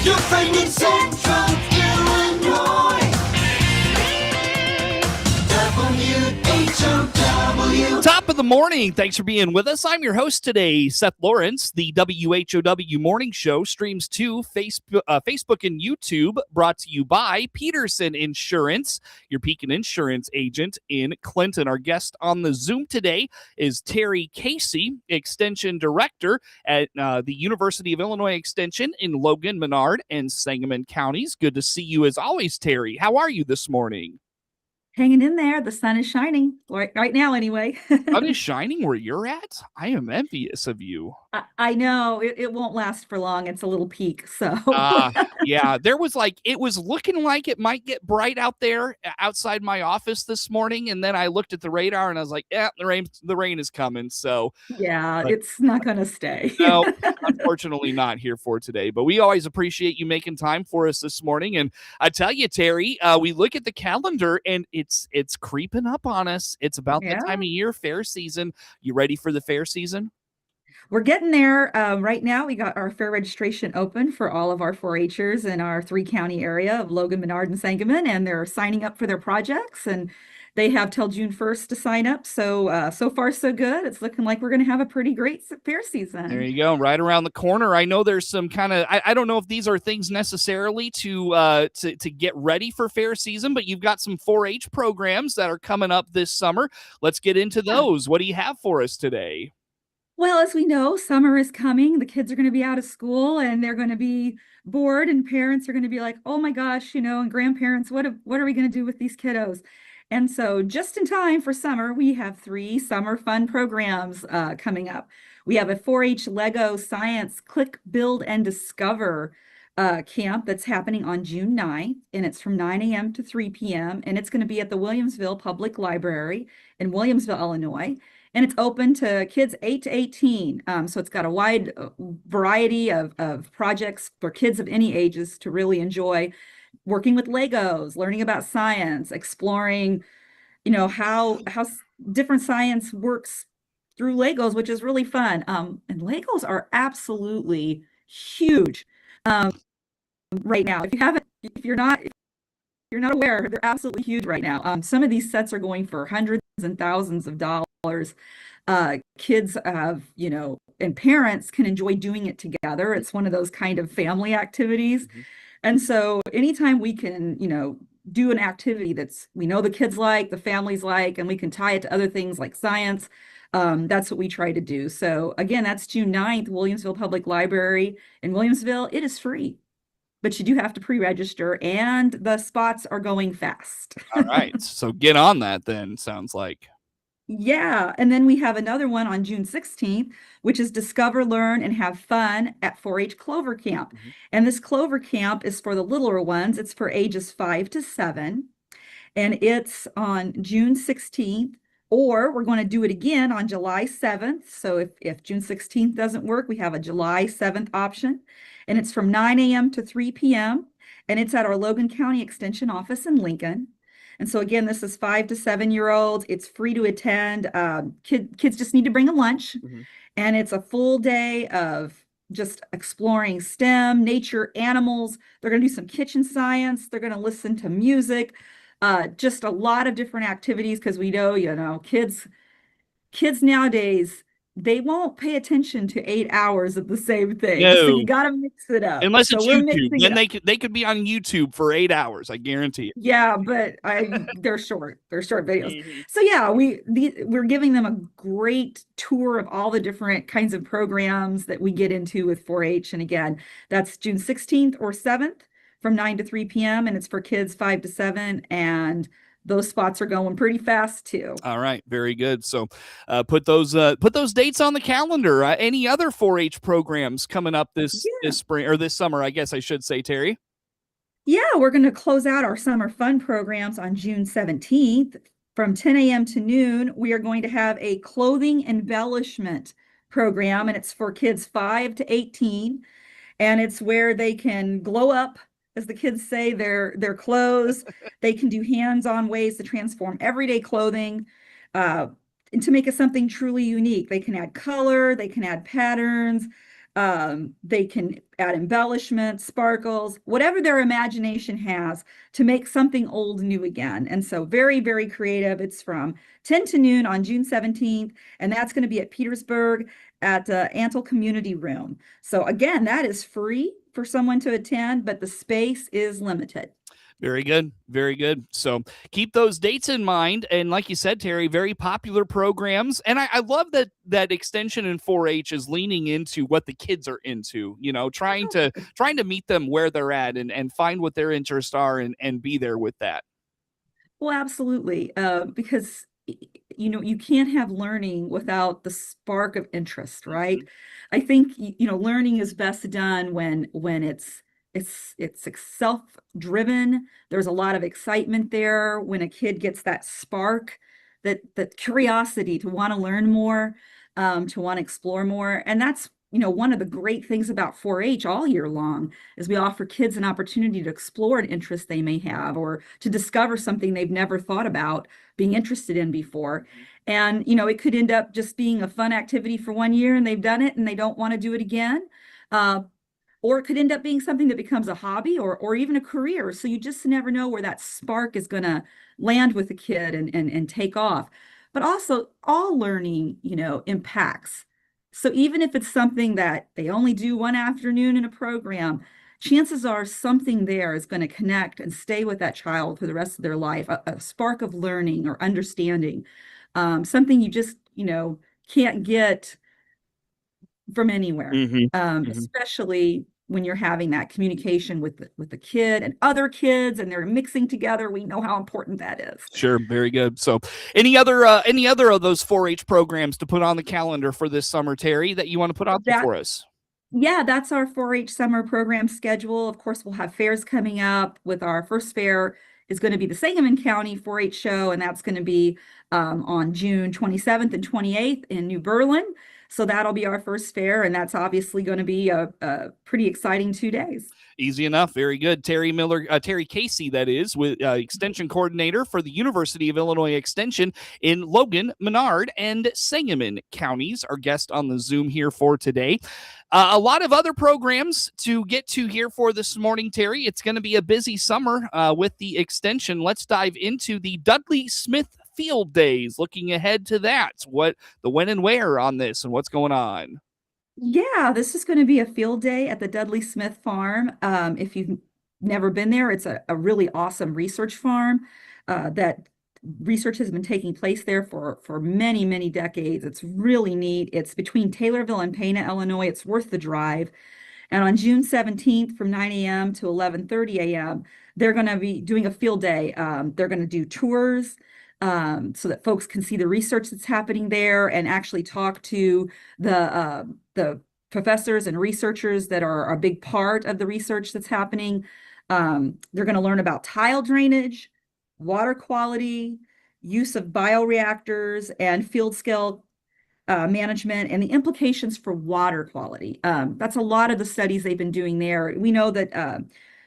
Your friend in Central Illinois. WHOW. Top of the morning. Thanks for being with us. I'm your host today, Seth Lawrence. The WHOW Morning Show streams to Facebook and YouTube, brought to you by Peterson Insurance, your Pekin Insurance agent in Clinton. Our guest on the Zoom today is Terri Casey, Extension Director at the University of Illinois Extension in Logan, Menard, and Sangamon counties. Good to see you as always, Terri. How are you this morning? Hanging in there. The sun is shining right now anyway. Sun is shining where you're at? I am envious of you. I know it won't last for long. It's a little peak. So yeah, it was looking like it might get bright out there outside my office this morning. And then I looked at the radar and I was like, yeah, the rain is coming. So yeah, it's not going to stay. No, unfortunately not here for today, but we always appreciate you making time for us this morning. And I tell you, Terri, we look at the calendar and it's creeping up on us. It's about that time of year, fair season. You ready for the fair season? We're getting there. Right now, we got our fair registration open for all of our 4-Hers in our 3-county area of Logan, Menard, and Sangamon, and they're signing up for their projects, and they have till June 1st to sign up. So, so far, so good. It's looking like we're going to have a pretty great fair season. There you go. Right around the corner. I know there's some kind of, I don't know if these are things necessarily to get ready for fair season, but you've got some 4-H programs that are coming up this summer. Let's get into those. What do you have for us today? Well, as we know, summer is coming. The kids are going to be out of school and they're going to be bored, and parents are going to be like, oh my gosh, and grandparents, what are we going to do with these kiddos? And so just in time for summer, we have 3 summer fun programs coming up. We have a 4-H Lego Science Click, Build, and Discover camp that's happening on June 9th, and it's from 9 a.m. to 3 p.m., and it's going to be at the Williamsville Public Library in Williamsville, Illinois. And it's open to kids 8 to 18. So it's got a wide variety of projects for kids of any ages to really enjoy working with Legos, learning about science, exploring, how different science works through Legos, which is really fun. And Legos are absolutely huge right now. If you're not aware, they're absolutely huge right now. Some of these sets are going for hundreds and thousands of dollars. Kids have, and parents can enjoy doing it together. It's one of those kind of family activities. Mm-hmm. And so anytime we can, do an activity we know the kids like, the families like, and we can tie it to other things like science, that's what we try to do. So again, that's June 9th, Williamsville Public Library in Williamsville. It is free, but you do have to pre-register, and the spots are going fast. All right. So get on that then, sounds like. Yeah. And then we have another one on June 16th, which is Discover, Learn, and Have Fun at 4-H Clover Camp. Mm-hmm. And this Clover Camp is for the littler ones. It's for ages 5 to 7. And it's on June 16th, or we're going to do it again on July 7th. So if June 16th doesn't work, we have a July 7th option. And it's from 9 a.m. to 3 p.m. And it's at our Logan County Extension office in Lincoln. And so again, this is 5 to 7-year-olds. It's free to attend. Kids just need to bring a lunch. Mm-hmm. And it's a full day of just exploring STEM, nature, animals. They're going to do some kitchen science. They're going to listen to music. Just a lot of different activities, because we know, kids nowadays, they won't pay attention to 8 hours of the same thing. No. So you got to mix it up. Unless it's YouTube. Then they could be on YouTube for 8 hours. I guarantee it. Yeah, but they're short. They're short videos. Mm-hmm. So yeah, we're giving them a great tour of all the different kinds of programs that we get into with 4-H. And again, that's June 16th or 7th from 9 to 3 p.m. And it's for kids 5 to 7. And those spots are going pretty fast too. All right. Very good. So put those dates on the calendar. Any other 4-H programs coming up this spring, or this summer, I guess I should say, Terri? Yeah, we're going to close out our summer fun programs on June 17th. From 10 a.m. to noon, we are going to have a clothing embellishment program, and it's for kids 5 to 18. And it's where they can glow up, as the kids say, their clothes. They can do hands-on ways to transform everyday clothing and to make it something truly unique. They can add color, they can add patterns, They can add embellishments, sparkles, whatever their imagination has to make something old new again. And so very, very creative. It's from 10 to noon on June 17th, and that's going to be at Petersburg at Antle Community Room. So again, that is free for someone to attend, but the space is limited. Very good. Very good. So keep those dates in mind. And like you said, Terri, very popular programs. And I love that extension in 4-H is leaning into what the kids are into, trying to meet them where they're at and find what their interests are and be there with that. Well, absolutely. Because you can't have learning without the spark of interest, right? I think learning is best done when it's self-driven. There's a lot of excitement there when a kid gets that spark, that curiosity to want to learn more, to want to explore more. And that's one of the great things about 4-H all year long is we offer kids an opportunity to explore an interest they may have or to discover something they've never thought about being interested in before. And it could end up just being a fun activity for 1 year and they've done it and they don't want to do it again. Or it could end up being something that becomes a hobby or even a career. So you just never know where that spark is going to land with the kid and take off. But also all learning, impacts. So even if it's something that they only do one afternoon in a program, chances are something there is going to connect and stay with that child for the rest of their life, a spark of learning or understanding, something you just, can't get from anywhere, especially when you're having that communication with the kid and other kids and they're mixing together. We know how important that is. Sure. Very good. So any other of those 4-H programs to put on the calendar for this summer, Terri, that you want to put out there for us? Yeah, that's our 4-H summer program schedule. Of course, we'll have fairs coming up. With our first fair is going to be the Sangamon County 4-H show, and that's going to be on June 27th and 28th in New Berlin. So that'll be our first fair, and that's obviously going to be a pretty exciting 2 days. Easy enough. Very good. Terri Casey, that is, with Extension Coordinator for the University of Illinois Extension in Logan, Menard, and Sangamon counties, our guest on the Zoom here for today. A lot of other programs to get to here for this morning, Terri. It's going to be a busy summer with the Extension. Let's dive into the Dudley Smith Field Days. Looking ahead to that, what the when and where on this and what's going on. Yeah, this is going to be a field day at the Dudley Smith Farm. If you've never been there, it's a really awesome research farm that research has been taking place there for many, many decades. It's really neat. It's between Taylorville and Pana, Illinois. It's worth the drive. And on June 17th from 9 a.m. to 11:30 a.m., they're going to be doing a field day. They're going to do tours so that folks can see the research that's happening there and actually talk to the professors and researchers that are a big part of the research that's happening. They're going to learn about tile drainage, water quality, use of bioreactors, and field scale management and the implications for water quality. That's a lot of the studies they've been doing there. We know that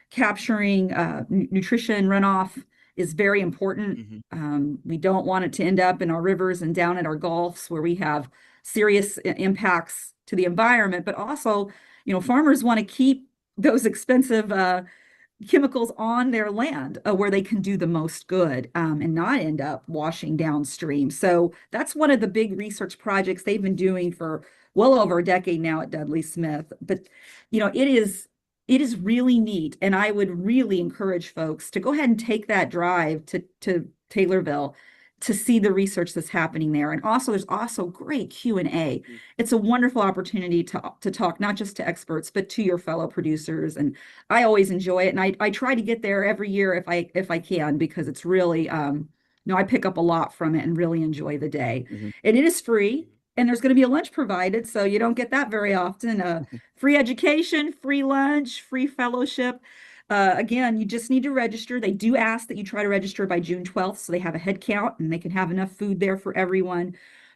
capturing nutrition runoff is very important. We don't want it to end up in our rivers and down at our gulfs where we have serious impacts to the environment, but also, farmers want to keep those expensive chemicals on their land where they can do the most good and not end up washing downstream. So that's one of the big research projects they've been doing for well over a decade now at Dudley Smith. But, it is really neat. And I would really encourage folks to go ahead and take that drive to Taylorville to see the research that's happening there. And also, there's also great Q&A. It's a wonderful opportunity to talk, not just to experts, but to your fellow producers. And I always enjoy it. And I try to get there every year if I can, because it's really, I pick up a lot from it and really enjoy the day. And it is free. And there's going to be a lunch provided, so you don't get that very often. Free education, free lunch, free fellowship. Again, you just need to register. They do ask that you try to register by June 12th, so they have a head count and they can have enough food there for everyone.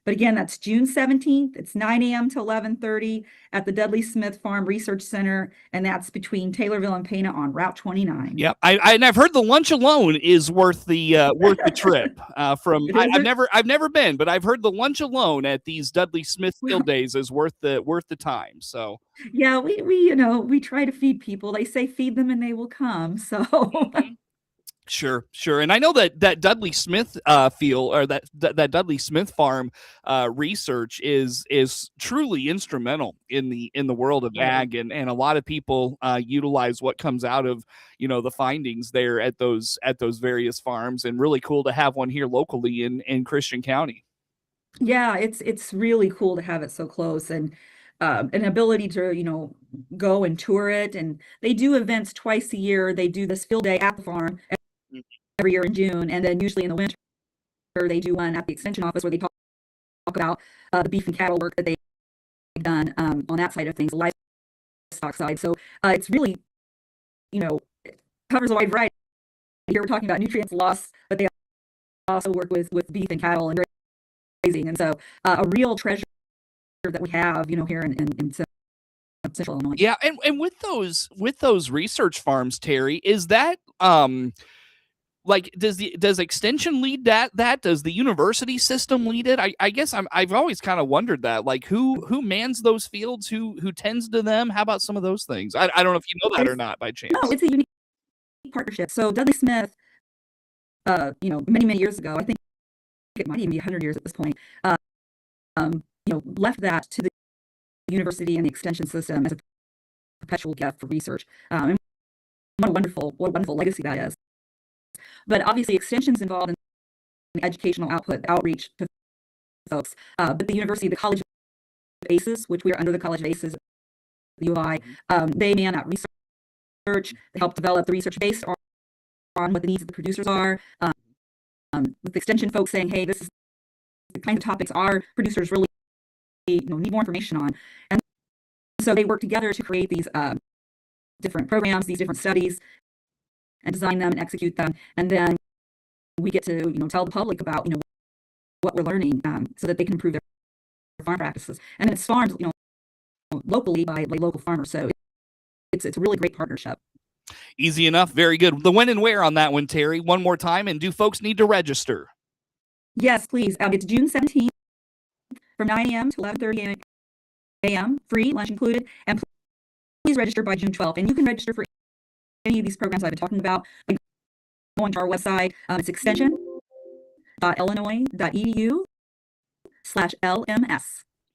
But again, that's June 17th. It's 9 a.m. to 11:30 at the Dudley Smith Farm Research Center, and that's between Taylorville and Pana on Route 29. Yep, and I've heard the lunch alone is worth the trip. I've never been, but I've heard the lunch alone at these Dudley Smith Field days is worth the time. So yeah, we try to feed people. They say feed them and they will come. So Sure. And I know that Dudley Smith field, or that Dudley Smith farm research is truly instrumental in the world of ag, and a lot of people utilize what comes out of the findings there at those various farms, and really cool to have one here locally in Christian County. yeah, it's really cool to have it so close, and an ability to go and tour it. And they do events twice a year. They do this field day at the farm every year in June, and then usually in the winter they do one at the extension office where they talk about the beef and cattle work that they've done on that side of things, the livestock side. So it's really it covers a wide variety. Here we're talking about nutrients loss, but they also work with beef and cattle and grazing, and so a real treasure that we have here in Central Illinois. Yeah, and with those research farms, Terry, is that like, does extension lead that? Does the university system lead it? I guess I've always kind of wondered that, like, who mans those fields, who tends to them? How about some of those things? I don't know if you know that or not by chance. No, it's a unique partnership. So Dudley Smith, many years ago, I think it might even be 100 years at this point, left that to the university and the extension system as a perpetual gift for research. And what a wonderful legacy that is. But obviously, extension's involved in the educational outreach to folks. But the university, the College of ACES, which we are under the College of ACES at the U of I, they man that research. They help develop the research based on what the needs of the producers are. With the extension folks saying, hey, this is the kind of topics our producers really need more information on. And so they work together to create these different programs, these different studies, and design them and execute them. And then we get to tell the public about what we're learning, so that they can improve their farm practices. And it's farmed locally by local farmers. So it's a really great partnership. Easy enough. Very good. The when and where on that one, Terry, one more time, and do folks need to register? Yes, please. It's June 17th from 9 a.m. to 11:30 a.m. Free, lunch included. And please register by June 12th. And you can register for any of these programs I've been talking about. Go onto our website. It's extension.illinois.edu/LMS.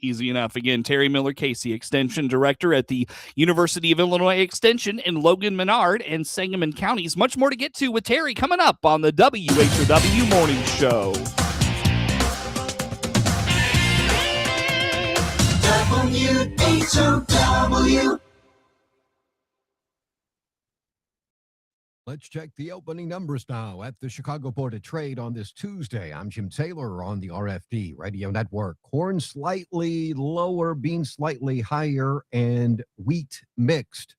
Easy enough. Again, Terri Miller-Casey, Extension Director at the University of Illinois Extension in Logan, Menard, and Sangamon counties. Much more to get to with Terri coming up on the WHOW Morning Show. WHOW. Let's check the opening numbers now at the Chicago Board of Trade on this Tuesday. I'm Jim Taylor on the RFD Radio Network. Corn slightly lower, beans slightly higher, and wheat mixed.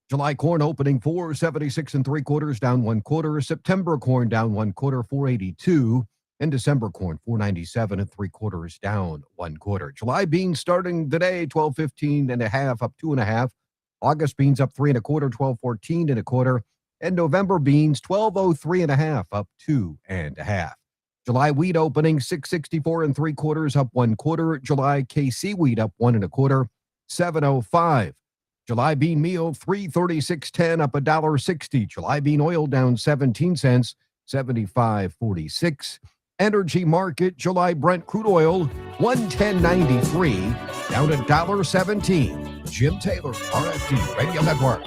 July corn opening 476 3/4, down 1/4. September corn down 1/4, 482. And December corn 497 3/4, down 1/4. July beans starting today 12.15 1/2, up 2 1/2. August beans up 3 1/4, 12.14 1/4. And November beans 12.03 1/2, up 2 1/2. July wheat opening 664 3/4, up 1/4. July KC wheat up 1 1/4, 7.05. July bean meal 336.10, up $1.60. July bean oil down 17 cents, 75.46. Energy market July Brent crude oil 110.93, down $1.17. Jim Taylor, RFD Radio Network.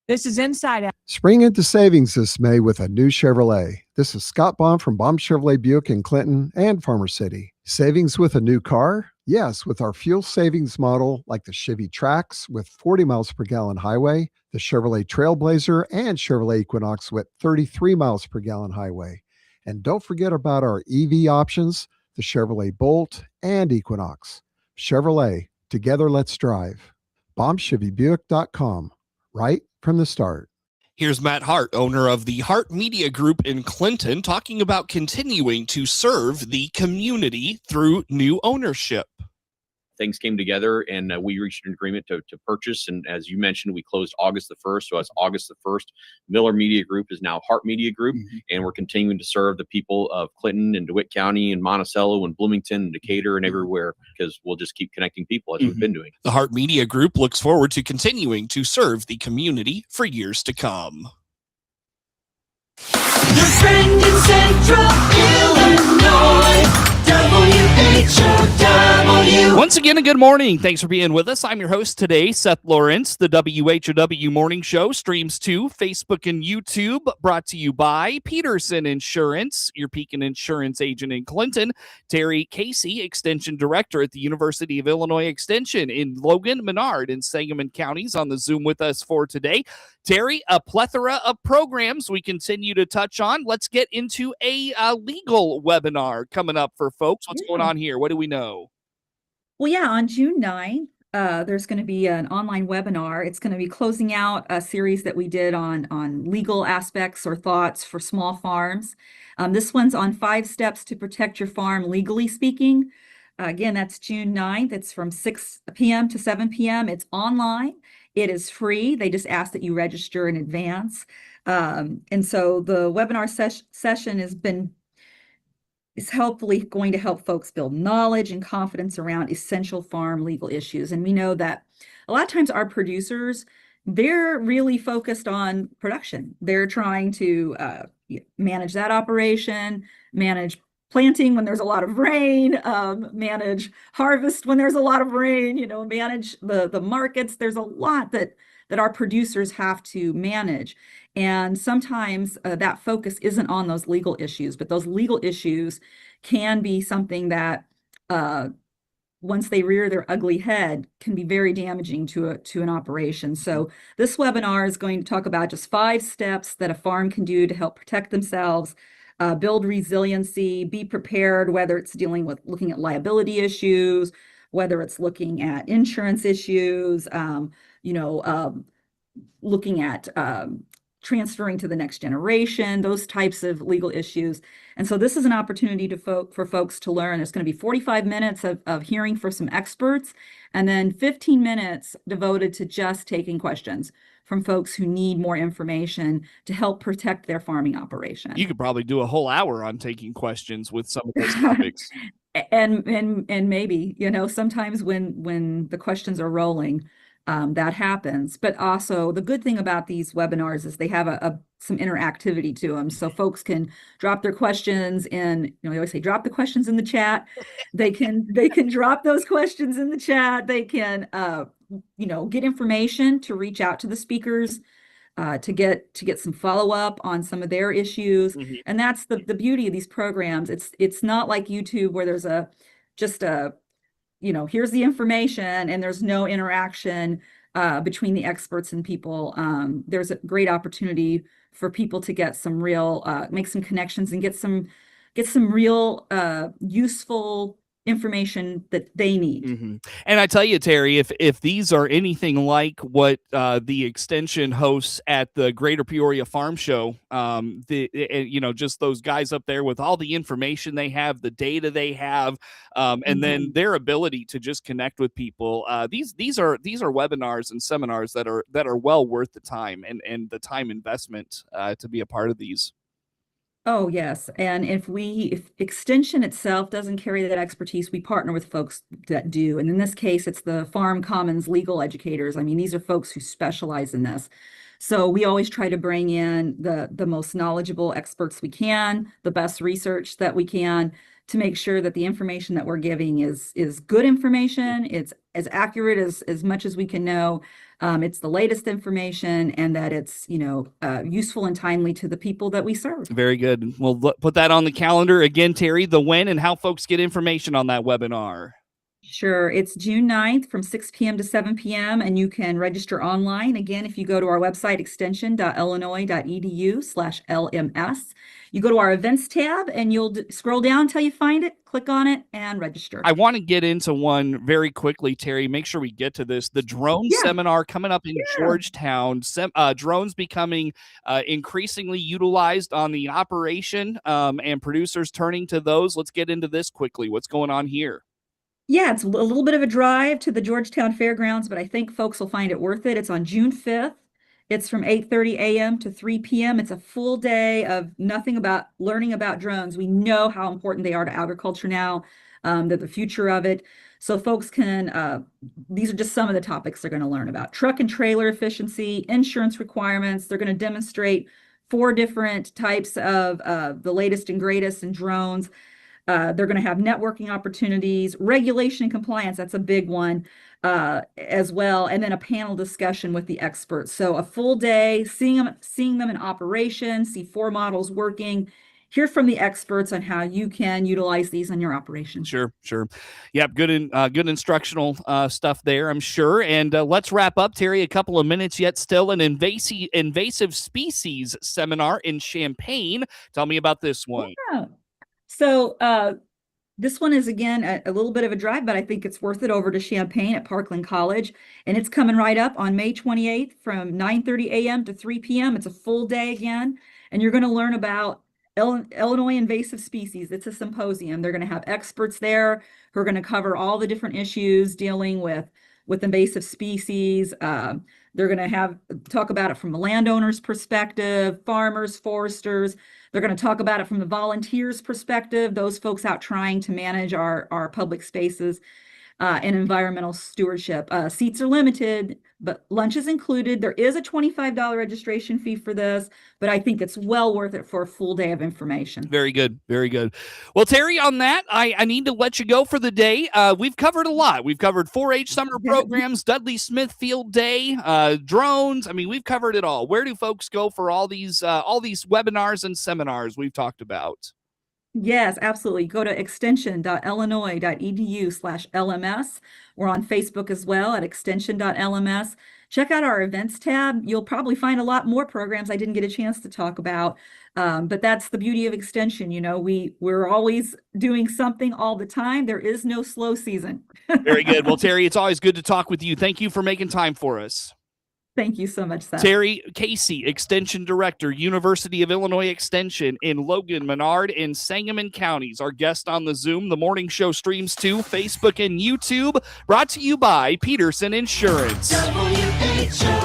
This is Inside Out. Spring into savings this May with a new Chevrolet. This is Scott Baum from Baum Chevrolet Buick in Clinton and Farmer City. Savings with a new car? Yes, with our fuel savings model like the Chevy Trax with 40 miles per gallon highway, the Chevrolet Trailblazer, and Chevrolet Equinox with 33 miles per gallon highway. And don't forget about our EV options, the Chevrolet Bolt and Equinox. Chevrolet, together let's drive. BaumChevyBuick.com, right from the start. Here's Matt Hart, owner of the Hart Media Group in Clinton, talking about continuing to serve the community through new ownership. Things came together and we reached an agreement to purchase. And as you mentioned, we closed August the 1st. So as August the 1st, Miller Media Group is now Hart Media Group. And we're continuing to serve the people of Clinton and DeWitt County and Monticello and Bloomington and Decatur and everywhere, because we'll just keep connecting people as we've been doing. The Hart Media Group looks forward to continuing to serve the community for years to come. Your friend in Central Illinois, WHOW. Once again, a good morning. Thanks for being with us. I'm your host today, Seth Lawrence. The WHOW Morning Show streams to Facebook and YouTube, brought to you by Peterson Insurance, your Pekin Insurance agent in Clinton. Terri Casey, Extension Director at the University of Illinois Extension in Logan, Menard, and Sangamon counties on the Zoom with us for today. Terri, a plethora of programs we continue to touch on. Let's get into a legal webinar coming up for folks. What's going on here? What do we know? Well, yeah, on June 9th, there's going to be an online webinar. It's going to be closing out a series that we did on legal aspects or thoughts for small farms. This one's on 5 steps to protect your farm, legally speaking. Again, that's June 9th. It's from 6 p.m. to 7 p.m. It's online. It is free. They just ask that you register in advance. And so the webinar session is hopefully going to help folks build knowledge and confidence around essential farm legal issues. And we know that a lot of times our producers, they're really focused on production. They're trying to manage that operation, manage planting when there's a lot of rain, manage harvest when there's a lot of rain, manage the markets. There's a lot that our producers have to manage. And sometimes that focus isn't on those legal issues, but those legal issues can be something that once they rear their ugly head can be very damaging to an operation. So this webinar is going to talk about just 5 steps that a farm can do to help protect themselves, build resiliency, be prepared, whether it's looking at liability issues, whether it's looking at insurance issues, looking at transferring to the next generation, those types of legal issues. And so this is an opportunity for folks to learn. There's going to be 45 minutes of hearing for some experts, and then 15 minutes devoted to just taking questions from folks who need more information to help protect their farming operation. You could probably do a whole hour on taking questions with some of those topics. And maybe, sometimes when the questions are rolling, that happens. But also the good thing about these webinars is they have some interactivity to them. So folks can drop their questions in, they always say, drop the questions in the chat. They can drop those questions in the chat. They can, get information to reach out to the speakers, to get some follow-up on some of their issues. And that's the beauty of these programs. It's not like YouTube where there's here's the information and there's no interaction between the experts and people. There's a great opportunity for people to get some real, make some connections and get some real useful information that they need. And I tell you, Terri, if these are anything like what the extension hosts at the Greater Peoria Farm Show, just those guys up there with all the information they have, the data they have, and then their ability to just connect with people. These are webinars and seminars that are well worth the time and the time investment to be a part of these. Oh, yes. And if Extension itself doesn't carry that expertise, we partner with folks that do. And in this case, it's the Farm Commons legal educators. I mean, these are folks who specialize in this. So we always try to bring in the most knowledgeable experts we can, the best research that we can, to make sure that the information that we're giving is good information. It's as accurate as much as we can know. It's the latest information, and that it's useful and timely to the people that we serve. Very good. We'll put that on the calendar again, Terri. The when and how folks get information on that webinar. Sure. It's June 9th from 6 p.m. to 7 p.m. and you can register online. Again, if you go to our website, extension.illinois.edu/LMS, you go to our events tab and you'll scroll down until you find it, click on it and register. I want to get into one very quickly, Terry. Make sure we get to this. The drone seminar coming up in Georgetown. Drones becoming increasingly utilized on the operation and producers turning to those. Let's get into this quickly. What's going on here? Yeah, it's a little bit of a drive to the Georgetown Fairgrounds, but I think folks will find it worth it. It's on June 5th. It's from 8:30 a.m. to 3 p.m. It's a full day of learning about drones. We know how important they are to agriculture now, they're the future of it. So folks can, these are just some of the topics they're going to learn about. Truck and trailer efficiency, insurance requirements. They're going to demonstrate 4 different types of the latest and greatest in drones. They're going to have networking opportunities, regulation and compliance. That's a big one as well. And then a panel discussion with the experts. So a full day, seeing them in operation, see 4 models working, hear from the experts on how you can utilize these in your operation. Sure. Yep. Good instructional stuff there, I'm sure. And let's wrap up, Terry. A couple of minutes yet still. An invasive species seminar in Champaign. Tell me about this one. Yeah. So this one is, again, a little bit of a drive, but I think it's worth it over to Champaign at Parkland College. And it's coming right up on May 28th from 9:30 a.m. to 3 p.m. It's a full day again. And you're going to learn about Illinois invasive species. It's a symposium. They're going to have experts there who are going to cover all the different issues dealing with invasive species. They're going to talk about it from the landowner's perspective, farmers, foresters. They're going to talk about it from the volunteers' perspective, those folks out trying to manage our public spaces and environmental stewardship. Seats are limited, but lunch is included. There is a $25 registration fee for this, but I think it's well worth it for a full day of information. Very good. Well, Terry, on that, I need to let you go for the day. We've covered a lot. We've covered 4-H summer programs, Dudley Smith Field Day, drones. I mean, we've covered it all. Where do folks go for all these webinars and seminars we've talked about? Yes, absolutely. Go to extension.illinois.edu/LMS. We're on Facebook as well at extension.lms. Check out our events tab. You'll probably find a lot more programs I didn't get a chance to talk about. But that's the beauty of Extension. You know, we're always doing something all the time. There is no slow season. Very good. Well, Terry, it's always good to talk with you. Thank you for making time for us. Thank you so much, Seth. Terry Casey, Extension Director, University of Illinois Extension in Logan, Menard, and Sangamon counties. Our guest on the Zoom. The morning show streams to Facebook and YouTube. Brought to you by Peterson Insurance. WHOW.